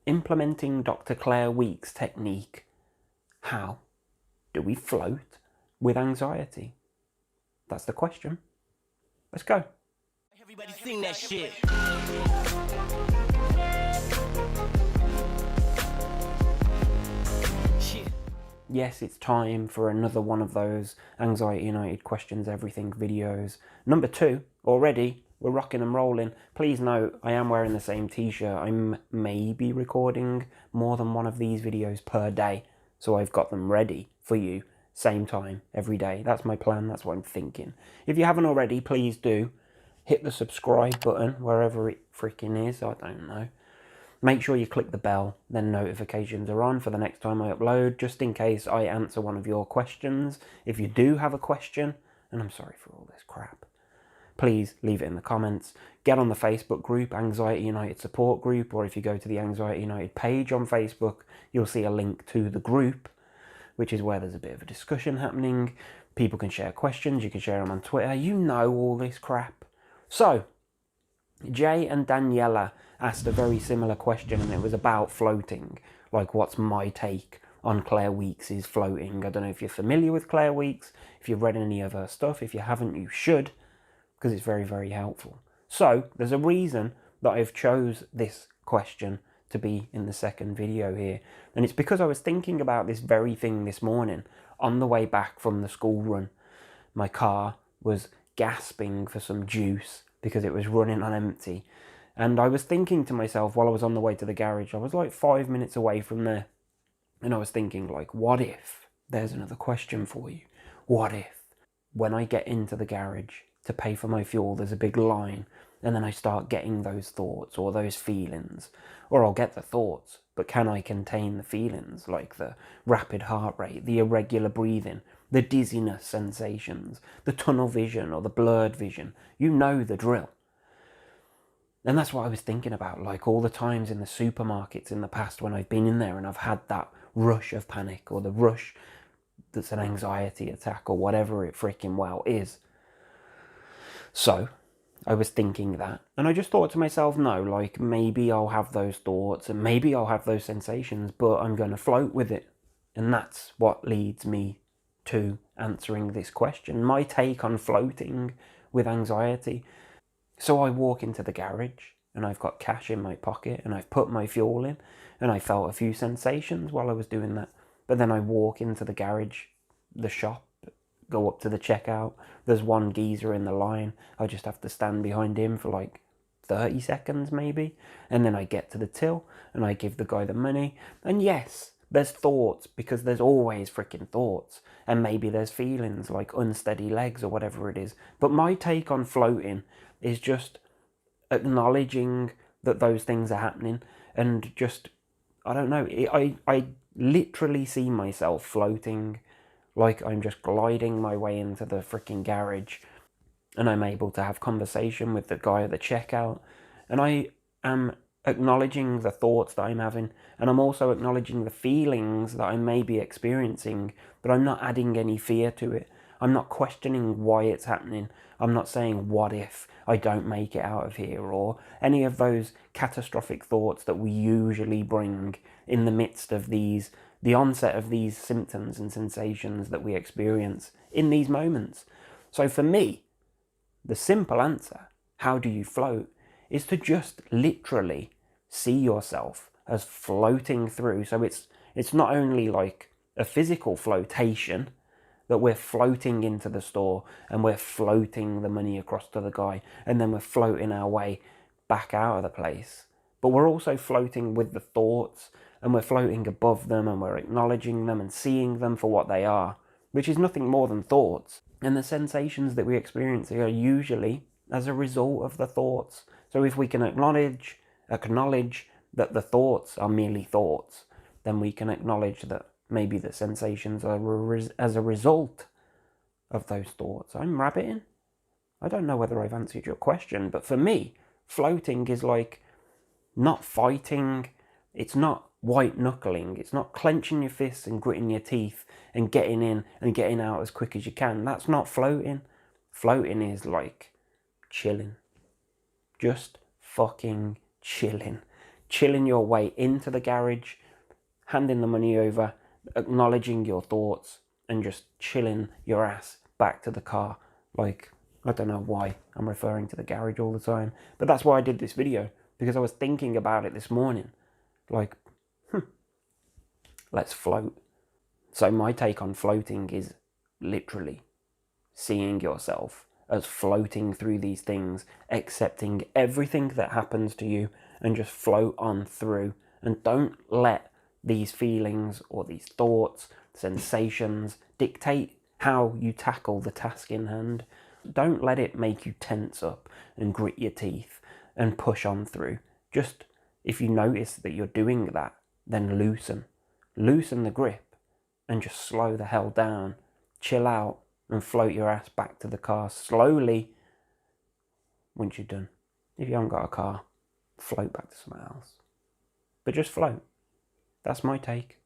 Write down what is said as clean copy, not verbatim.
implementing Dr. Claire Week's technique, how do we float with anxiety? That's the question. Let's go. Everybody sing that shit. Yes, it's time for another one of those Anxiety United Questions Everything videos. Number 2 already. We're rocking and rolling. Please note, I am wearing the same t-shirt. I'm maybe recording more than one of these videos per day. So I've got them ready for you, same time, every day. That's my plan, that's what I'm thinking. If you haven't already, please do. Hit the subscribe button, wherever it freaking is, I don't know. Make sure you click the bell, then notifications are on for the next time I upload, just in case I answer one of your questions. If you do have a question, and I'm sorry for all this crap, please leave it in the comments. Get on the Facebook group, Anxiety United Support Group, or if you go to the Anxiety United page on Facebook, you'll see a link to the group, which is where there's a bit of a discussion happening. People can share questions, you can share them on Twitter, you know all this crap. So, Jay and Daniela asked a very similar question, and it was about floating. Like, what's my take on Claire Weeks' floating? I don't know if you're familiar with Claire Weeks, if you've read any of her stuff. If you haven't, you should, because it's very, very helpful. So, there's a reason that I've chose this question to be in the second video here. And it's because I was thinking about this very thing this morning on the way back from the school run. My car was gasping for some juice because it was running on empty. And I was thinking to myself while I was on the way to the garage, I was like 5 minutes away from there. And I was thinking, like, what if? There's another question for you. What if when I get into the garage to pay for my fuel, there's a big line, and then I start getting those thoughts or those feelings, or I'll get the thoughts, but can I contain the feelings, like the rapid heart rate, the irregular breathing, the dizziness sensations, the tunnel vision or the blurred vision? You know the drill. And that's what I was thinking about, like all the times in the supermarkets in the past when I've been in there and I've had that rush of panic, or the rush that's an anxiety attack, or whatever it freaking well is. So I was thinking that, and I just thought to myself, no, like maybe I'll have those thoughts and maybe I'll have those sensations, but I'm going to float with it. And that's what leads me to answering this question, my take on floating with anxiety. So I walk into the garage and I've got cash in my pocket and I've put my fuel in, and I felt a few sensations while I was doing that. But then I walk into the garage, the shop, go up to the checkout. There's one geezer in the line. I just have to stand behind him for like 30 seconds maybe. And then I get to the till and I give the guy the money. And yes, there's thoughts, because there's always freaking thoughts. And maybe there's feelings like unsteady legs or whatever it is. But my take on floating is just acknowledging that those things are happening, and just, I don't know, I literally see myself floating, like I'm just gliding my way into the freaking garage, and I'm able to have conversation with the guy at the checkout, and I am acknowledging the thoughts that I'm having, and I'm also acknowledging the feelings that I may be experiencing, but I'm not adding any fear to it. I'm not questioning why it's happening. I'm not saying, what if I don't make it out of here, or any of those catastrophic thoughts that we usually bring in the midst of the onset of these symptoms and sensations that we experience in these moments. So for me, the simple answer, how do you float, is to just literally see yourself as floating through. So it's not only like a physical flotation, that we're floating into the store and we're floating the money across to the guy, and then we're floating our way back out of the place, but we're also floating with the thoughts, and we're floating above them, and we're acknowledging them and seeing them for what they are, which is nothing more than thoughts. And the sensations that we experience are usually as a result of the thoughts. So if we can acknowledge that the thoughts are merely thoughts, then we can acknowledge that maybe the sensations are as a result of those thoughts. I'm rabbiting. I don't know whether I've answered your question, but for me, floating is like not fighting. It's not white knuckling. It's not clenching your fists and gritting your teeth and getting in and getting out as quick as you can. That's not floating. Floating is like chilling. Just fucking chilling. chilling your way into the garage, handing the money over, acknowledging your thoughts, and just chilling your ass back to the car. Like, I don't know why I'm referring to the garage all the time, but that's why I did this video, because I was thinking about it this morning. Like, let's float. So my take on floating is literally seeing yourself as floating through these things, accepting everything that happens to you, and just float on through. And don't let these feelings or these thoughts, sensations dictate how you tackle the task in hand. Don't let it make you tense up and grit your teeth and push on through. Just, if you notice that you're doing that, then loosen the grip and just slow the hell down, chill out, and float your ass back to the car slowly once you're done. If you haven't got a car, float back to somewhere else. But just float. That's my take.